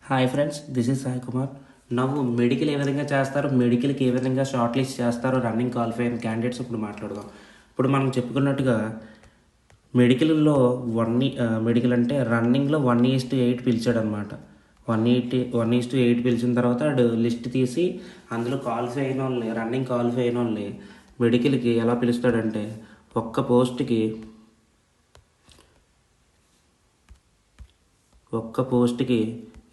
Hi friends, this is Sai Kumar. నవ్వు medical ఏ విధంగా చేస్తారు, మెడికల్కి ఏ విధంగా షార్ట్ లిస్ట్ చేస్తారు, రన్నింగ్ క్వాలిఫై అయిన క్యాండిడేట్స్ ఇప్పుడు మాట్లాడదాం. ఇప్పుడు మనం చెప్పుకున్నట్టుగా మెడికల్లో మెడికల్ అంటే రన్నింగ్లో 1:8 పిలిచాడు అనమాట. 1:8 పిలిచిన తర్వాత ఆడు లిస్ట్ తీసి అందులో క్వాలిఫై అయిన వాళ్ళని, రన్నింగ్ క్వాలిఫై అయిన వాళ్ళని మెడికల్కి ఎలా పిలుస్తాడంటే ఒక్క పోస్ట్కి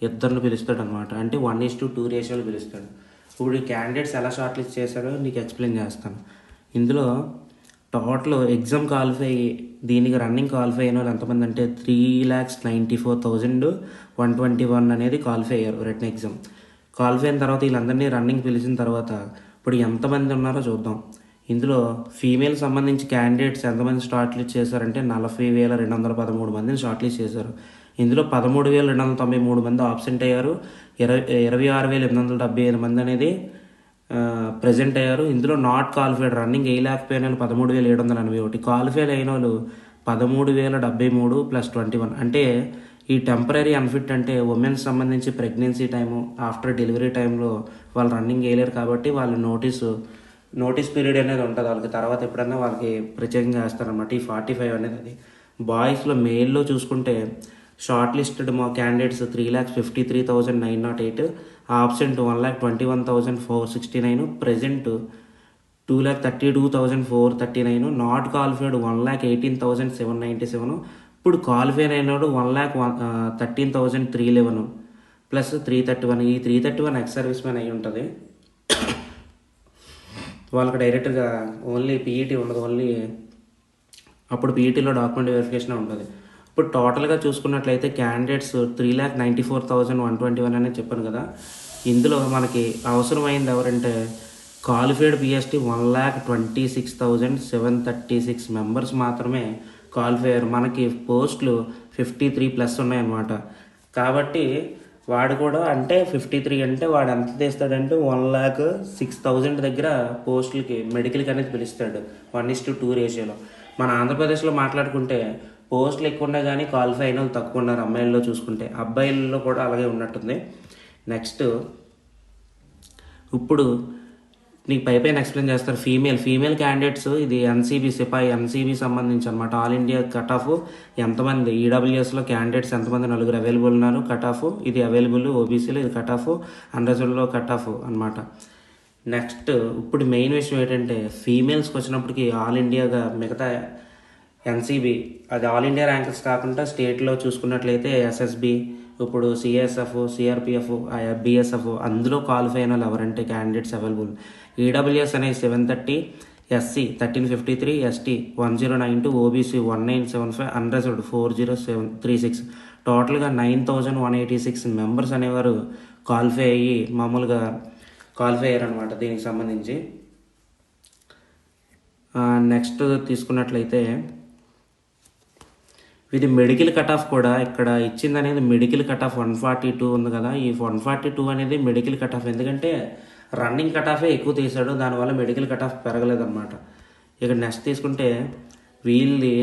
ఇద్దరిని పిలుస్తాడు అనమాట. అంటే 1:2 రేషియోలు పిలుస్తాడు. ఇప్పుడు ఈ క్యాండిడేట్స్ ఎలా షార్ట్ లిస్ట్ చేశాడో నీకు ఎక్స్ప్లెయిన్ చేస్తాను. ఇందులో టోటల్ ఎగ్జామ్ క్వాలిఫై, దీనికి రన్నింగ్ క్వాలిఫై అయిన వాళ్ళు ఎంతమంది అంటే 3,94,121 అనేది క్వాలిఫై అయ్యారు రిటన్ ఎగ్జామ్. క్వాలిఫై అయిన తర్వాత వీళ్ళందరినీ రన్నింగ్ పిలిచిన తర్వాత ఇప్పుడు ఎంతమంది ఉన్నారో చూద్దాం. ఇందులో ఫీమేల్ సంబంధించి క్యాండిడేట్స్ ఎంతమంది షార్ట్ లిస్ట్ చేశారంటే 40,213 మందిని షార్ట్ లిస్ట్ చేశారు. ఇందులో 13,293 మంది ఆబ్సెంట్ అయ్యారు. 26,875 మంది అనేది ప్రజెంట్ అయ్యారు. ఇందులో నాట్ క్వాలిఫైడ్, రన్నింగ్ వేయలేకపోయిన వాళ్ళు 13,781, క్వాలిఫైడ్ అయిన వాళ్ళు 13,073 + 21. అంటే ఈ టెంపరీ అన్ఫిట్ అంటే ఉమెన్స్ సంబంధించి ప్రెగ్నెన్సీ టైము, ఆఫ్టర్ డెలివరీ టైంలో వాళ్ళు రన్నింగ్ వేయలేరు కాబట్టి వాళ్ళు నోటీస్ పీరియడ్ అనేది ఉంటుంది వాళ్ళకి. తర్వాత ఎప్పుడన్నా వాళ్ళకి ప్రత్యేకంగా వేస్తారనమాట ఈ 45 అనేది. అది బాయ్స్లో, మేల్లో చూసుకుంటే షార్ట్ లిస్టెడ్ మా candidates 3,53,908, absent 1,21,469, present 2,32,439, not qualified 1,18,797. ఇప్పుడు క్వాలిఫైడ్ అయినాడు 1,13,311 ప్లస్ 331. ఈ 331 ఎక్స్ సర్వీస్ మ్యాన్ అయి ఉంటుంది. వాళ్ళకి డైరెక్ట్గా ఓన్లీ పీఈటీ ఉండదు, ఓన్లీ అప్పుడు పీఈటీలో డాక్యుమెంట్ వెరిఫికేషన్ ఉంటుంది. ఇప్పుడు టోటల్గా చూసుకున్నట్లయితే క్యాండిడేట్స్ 3,94,121 అనేది చెప్పాను కదా. ఇందులో మనకి అవసరమైంది ఎవరంటే క్వాలిఫైడ్ పిఎస్టీ 1,26,736 మెంబర్స్ మాత్రమే క్వాలిఫై అయ్యారు. మనకి పోస్టులు 53+ ఉన్నాయన్నమాట. కాబట్టి వాడు కూడా అంటే 53 అంటే వాడు ఎంత తీస్తాడంటే 1,06,000 దగ్గర పోస్టులకి మెడికల్కి అనేది పిలుస్తాడు 1:2 రేషియోలో. మన ఆంధ్రప్రదేశ్లో మాట్లాడుకుంటే పోస్టులు ఎక్కువ ఉన్నా కానీ క్వాలిఫై అయిన వాళ్ళు తక్కువ ఉన్నారు. అమ్మాయిల్లో చూసుకుంటే అబ్బాయిల్లో కూడా అలాగే ఉన్నట్టుంది. నెక్స్ట్ ఇప్పుడు నీకు పైన ఎక్స్ప్లెయిన్ చేస్తారు. ఫీమేల్ క్యాండిడేట్స్ ఇది ఎన్సీబీ సిపాయి, ఎన్సీబీ సంబంధించి అనమాట. ఆల్ ఇండియా కట్ ఆఫ్ ఎంతమంది, ఈడబ్ల్యూఎస్లో క్యాండిడేట్స్ ఎంతమంది, 4 అవైలబుల్ ఉన్నారు. కట్ ఆఫ్ ఇది అవైలబుల్, ఓబీసీలో ఇది కట్ ఆఫ్, అన్రిజర్వ్డ్లో కట్ ఆఫ్ అనమాట. నెక్స్ట్ ఇప్పుడు మెయిన్ విషయం ఏంటంటే ఫీమేల్స్కి వచ్చినప్పటికి ఆల్ ఇండియాగా మిగతా ఎన్సీబీ అది ఆల్ ఇండియా ర్యాంకర్స్ కాకుండా స్టేట్లో చూసుకున్నట్లయితే ఎస్ఎస్బి, ఇప్పుడు సిఎస్ఎఫ్, సిఆర్పిఎఫ్, బిఎస్ఎఫ్ అందులో క్వాలిఫై అయిన వాళ్ళు ఎవరంటే క్యాండిడేట్స్ అవైలబుల్. ఈడబ్ల్యూఎస్ అనేది 730, ఎస్సీ 1353, ఎస్టీ 1092, ఓబీసీ 1975, అన్రిజర్వ్డ్ 40736. టోటల్గా 9,186 మెంబర్స్ అనేవారు క్వాలిఫై అయ్యి మామూలుగా క్వాలిఫై అయ్యారనమాట దీనికి సంబంధించి. నెక్స్ట్ తీసుకున్నట్లయితే ఇది మెడికల్ కట్ ఆఫ్ కూడా ఇక్కడ ఇచ్చింది అనేది మెడికల్ కట్ ఆఫ్ 142 ఉంది కదా. ఈ 142 అనేది మెడికల్ కట్ ఆఫ్, ఎందుకంటే రన్నింగ్ కట్ ఆఫే ఎక్కువ తీసాడు, దానివల్ల మెడికల్ కట్ ఆఫ్ పెరగలేదన్నమాట. ఇక నెక్స్ట్ తీసుకుంటే వీళ్ళది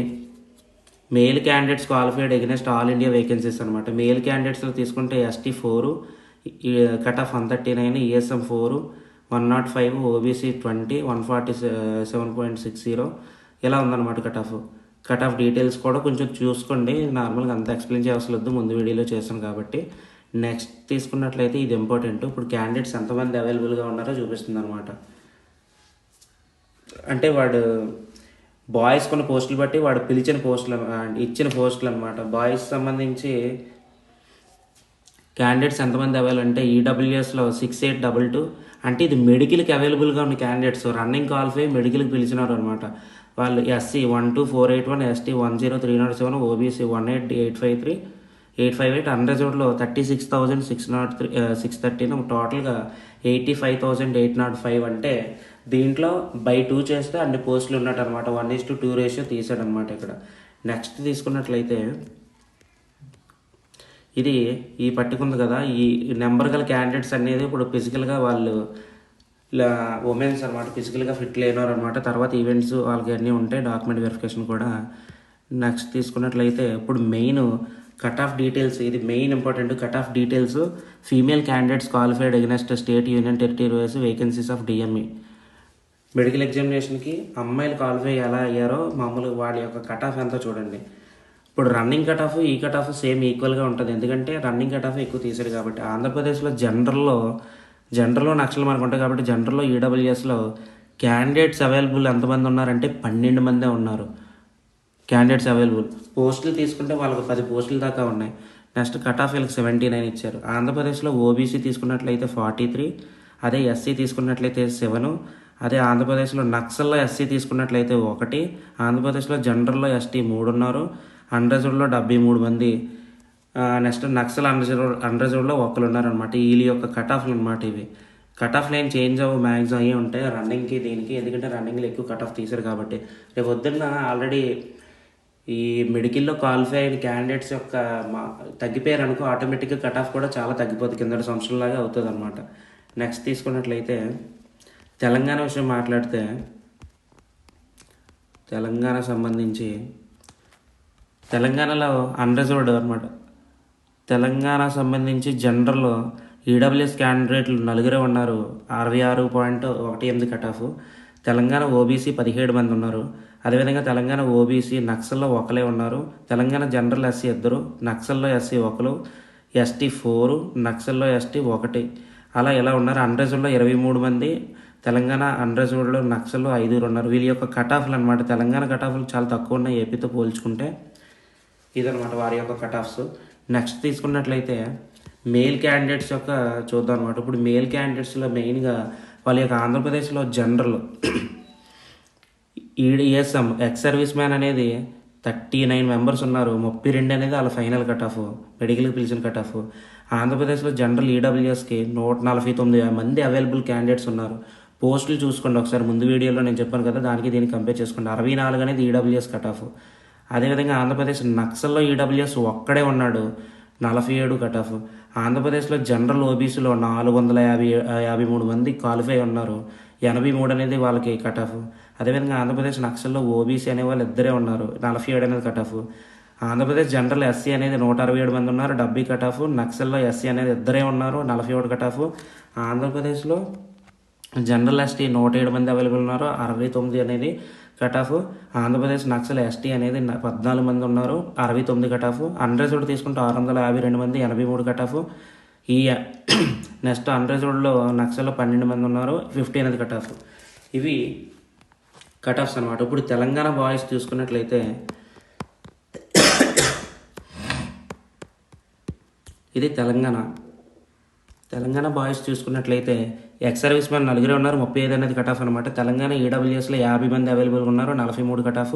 male candidates qualified against all India vacancies అనమాట. మేల్ క్యాండిడేట్స్లో తీసుకుంటే ST 4 cut off 139, ESM 4 105, OBC 20 147.60 ఇలా ఉందన్నమాట కట్ ఆఫ్ డీటెయిల్స్ కూడా కొంచెం చూసుకోండి. నార్మల్గా అంత ఎక్స్ప్లెయిన్ చేయాల్సి వద్దు, ముందు వీడియోలో చేశాను కాబట్టి. నెక్స్ట్ తీసుకున్నట్లయితే ఇది ఇంపార్టెంట్. ఇప్పుడు క్యాండిడేట్స్ ఎంతమంది అవైలబుల్గా ఉన్నారో చూపిస్తుంది అనమాట. అంటే వాడు బాయ్స్ కొన్ని పోస్టులు బట్టి వాడు పిలిచిన పోస్టులు, ఇచ్చిన పోస్టులు అనమాట. బాయ్స్ సంబంధించి క్యాండిడేట్స్ ఎంతమంది అవైలబుల్ అంటే ఈడబ్ల్యూఎస్లో 6822, అంటే ఇది మెడికల్కి అవైలబుల్గా ఉన్న క్యాండిడేట్స్, రన్నింగ్ క్వాలిఫై మెడికల్కి పిలిచినారు అనమాట. వాళ్ళు ఎస్సీ 12481, ఎస్టీ 10307, ఓబీసీ 18858, అన్రిజర్వ్డ్లో 36,613, టోటల్గా 85,805. అంటే దీంట్లో బై 2 చేస్తే అన్ని పోస్టులు ఉన్నట్టు అనమాట. 1:2 రేషియో తీసాడనమాట ఇక్కడ. నెక్స్ట్ తీసుకున్నట్లయితే ఇది ఈ పట్టుకుంది కదా, ఈ నెంబర్ గల క్యాండిడేట్స్ అనేది ఇప్పుడు ఫిజికల్గా వాళ్ళు ఉమెన్స్ అనమాట, ఫిజికల్గా ఫిట్ లేనివారు అనమాట. తర్వాత ఈవెంట్స్ వాళ్ళకి అన్నీ ఉంటాయి, డాక్యుమెంట్ వెరిఫికేషన్ కూడా. నెక్స్ట్ తీసుకున్నట్లయితే ఇప్పుడు మెయిన్ కట్ ఆఫ్ డీటెయిల్స్, ఇది main important. Cut off details, female candidates qualified against state union territories vacancies of DME. Medical ఎగ్జామినేషన్కి అమ్మాయిలు క్వాలిఫై ఎలా అయ్యారో మామూలుగా వాళ్ళ యొక్క కట్ ఆఫ్ ఎంతో చూడండి. ఇప్పుడు రన్నింగ్ కట్ ఆఫ్, ఈ కట్ ఆఫ్ సేమ్ ఈక్వల్గా ఉంటుంది, ఎందుకంటే రన్నింగ్ కట్ ఆఫ్ ఎక్కువ తీసాడు కాబట్టి. ఆంధ్రప్రదేశ్లో జనరల్లో నక్షలు మనకు ఉంటాయి కాబట్టి జనరల్లో ఈడబ్ల్యూఎస్లో క్యాండిడేట్స్ అవైలబుల్ ఎంతమంది ఉన్నారంటే 12 మందే ఉన్నారు క్యాండిడేట్స్ అవైలబుల్. పోస్టులు తీసుకుంటే వాళ్ళకి 10 పోస్టుల దాకా ఉన్నాయి. నెక్స్ట్ కట్ ఆఫ్ వీళ్ళకి 79 ఇచ్చారు. ఆంధ్రప్రదేశ్లో ఓబీసీ తీసుకున్నట్లయితే 43, అదే ఎస్సీ తీసుకున్నట్లయితే 7, అదే ఆంధ్రప్రదేశ్లో నక్సల్లో ఎస్సీ తీసుకున్నట్లయితే 1, ఆంధ్రప్రదేశ్లో జనరల్లో ఎస్టీ 3 ఉన్నారు, అన్రిజర్వ్డ్లో 73 మంది, నెక్స్ట్ నక్సల్ అన్రిజర్వ్డ్లో 1 ఉన్నారనమాట. వీళ్ళ యొక్క కట్ ఆఫ్లు అనమాట ఇవి. కట్ ఆఫ్ లైన్ చేంజ్ అవ్వ మ్యాక్సిమం అయ్యి ఉంటాయి రన్నింగ్కి దీనికి, ఎందుకంటే రన్నింగ్లో ఎక్కువ కట్ ఆఫ్ తీశారు కాబట్టి. రేపు పొద్దున్న ఆల్రెడీ ఈ మెడికల్లో క్వాలిఫై అయిన క్యాండిడేట్స్ యొక్క తగ్గిపోయారు అనుకో, ఆటోమేటిక్గా కట్ ఆఫ్ కూడా చాలా తగ్గిపోతుంది, కిందటి సంవత్సరంలాగా అవుతుంది అనమాట. నెక్స్ట్ తీసుకున్నట్లయితే తెలంగాణ విషయం మాట్లాడితే, తెలంగాణ సంబంధించి తెలంగాణలో అన్రిజర్వ్డ్ అనమాట. తెలంగాణ సంబంధించి జనరల్లో ఈడబ్ల్యూఎస్ క్యాండిడేట్లు 4 ఉన్నారు, 66.18 కట్ ఆఫ్. తెలంగాణ ఓబీసీ 17 మంది ఉన్నారు. అదేవిధంగా తెలంగాణ ఓబీసీ నక్సల్లో 1 ఉన్నారు. తెలంగాణ జనరల్ ఎస్సీ 2, నక్సల్లో ఎస్సీ 1, ఎస్టీ 4, నక్సల్లో ఎస్టీ 1, అలా ఎలా ఉన్నారు. అన్రిజర్వ్డ్లో 23 మంది, తెలంగాణ అన్రిజర్వ్డ్లో నక్సల్లో 5 ఉన్నారు. వీళ్ళ యొక్క కట్ ఆఫ్లు అనమాట. తెలంగాణ కట్ ఆఫ్లు చాలా తక్కువ ఉన్నాయి ఏపీతో పోల్చుకుంటే. ఇదనమాట వారి యొక్క కట్ ఆఫ్స్. నెక్స్ట్ తీసుకున్నట్లయితే మేల్ క్యాండిడేట్స్ యొక్క చూద్దాం అనమాట. ఇప్పుడు మేల్ క్యాండిడేట్స్లో మెయిన్గా వాళ్ళ యొక్క ఆంధ్రప్రదేశ్లో జనరల్ ఈడిఎస్ఎం ఎక్స్ సర్వీస్ మ్యాన్ అనేది 39 మెంబర్స్ ఉన్నారు. 32 అనేది వాళ్ళ ఫైనల్ కట్ ఆఫ్, మెడికల్కి పిలిచిన కట్ ఆఫ్. ఆంధ్రప్రదేశ్లో జనరల్ ఈడబ్ల్యూఎస్కి 149 మంది అవైలబుల్ క్యాండిడేట్స్ ఉన్నారు. పోస్టులు చూసుకోండి ఒకసారి, ముందు వీడియోలో నేను చెప్పాను కదా, దానికి దీనికి కంపేర్ చేసుకోండి. 64 అనేది ఈడబ్ల్యూఎస్ కట్ ఆఫ్. అదేవిధంగా ఆంధ్రప్రదేశ్ నక్సల్లో ఈడబ్ల్యూఎస్ ఒక్కడే ఉన్నాడు, 47 కట్ ఆఫ్. ఆంధ్రప్రదేశ్లో జనరల్ ఓబీసీలో 453 మంది క్వాలిఫై ఉన్నారు, 83 అనేది వాళ్ళకి కట్ ఆఫ్. అదేవిధంగా ఆంధ్రప్రదేశ్ నక్సల్లో ఓబీసీ అనే వాళ్ళు 2 ఉన్నారు, 47 అనేది cut off. Andhra Pradesh general SC అనేది 167 మంది ఉన్నారు, 70 కట్ ఆఫ్. నక్సల్లో ఎస్సీ అనేది 2 ఉన్నారు, 47 కట్ ఆఫ్. ఆంధ్రప్రదేశ్లో జనరల్ ఎస్టీ 107 మంది అవైలబుల్ ఉన్నారు, 69 అనేది cut off. Andhra Pradesh Naxal ST అనేది 14 మంది ఉన్నారు, 69 కట్ ఆఫ్. అన్రిజర్వ్డ్ తీసుకుంటే 652 మంది, 83 కట్ ఆఫ్. ఈ నెక్స్ట్ అన్రిజర్వ్డ్లో నక్సల్లో 12 మంది ఉన్నారు, 50 అనేది కట్ ఆఫ్. ఇవి కట్ ఆఫ్స్ అనమాట. ఇప్పుడు తెలంగాణ బాయ్స్ చూసుకున్నట్లయితే ఇది తెలంగాణ బాయ్స్ చూసుకున్నట్లయితే ఎక్స్ సర్వీస్ మ్యాన్ 4 ఉన్నారు, 35 అనేది కట్ ఆఫ్ అనమాట. తెలంగాణ ఈడబ్ల్యూఎస్లో 50 మంది అవైలబుల్గా ఉన్నారు, 43 cut off.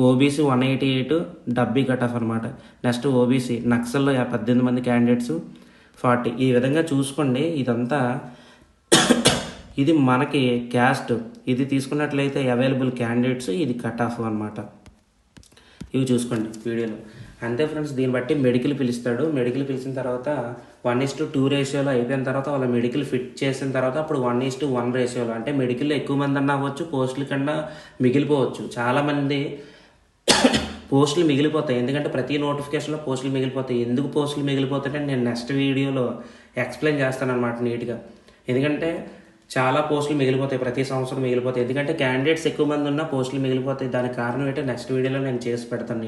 OBC 188, 70 cut off అనమాట. నెక్స్ట్ ఓబీసీ నక్సల్లో 18 మంది క్యాండిడేట్స్, 40. ఈ విధంగా చూసుకోండి. ఇదంతా ఇది మనకి క్యాస్ట్, ఇది తీసుకున్నట్లయితే అవైలబుల్ క్యాండిడేట్స్, ఇది కట్ ఆఫ్ అనమాట. ఇవి చూసుకోండి వీడియోలో. అంతే ఫ్రెండ్స్. దీన్ని బట్టి మెడికల్ పిలుస్తాడు. మెడికల్ పిలిచిన తర్వాత 1:2 రేషియోలో అయిపోయిన తర్వాత వాళ్ళ మెడికల్ ఫిట్ చేసిన తర్వాత అప్పుడు 1:1 రేషియోలో, అంటే మెడికల్లో ఎక్కువ మంది అన్నా అవ్వచ్చు, పోస్టుల కన్నా మిగిలిపోవచ్చు. చాలామంది పోస్టులు మిగిలిపోతాయి, ఎందుకంటే ప్రతి నోటిఫికేషన్లో పోస్టులు మిగిలిపోతాయి. ఎందుకు పోస్టులు మిగిలిపోతాయంటే నేను నెక్స్ట్ వీడియోలో ఎక్స్ప్లెయిన్ చేస్తాను అనమాట నీట్గా. ఎందుకంటే చాలా పోస్టులు మిగిలిపోతాయి, ప్రతి సంవత్సరం మిగిలిపోతాయి. ఎందుకంటే క్యాండిడేట్స్ ఎక్కువ మంది ఉన్నా పోస్టులు మిగిలిపోతాయి. దానికి కారణం ఏంటో నెక్స్ట్ వీడియోలో నేను చేసి పెడతాను.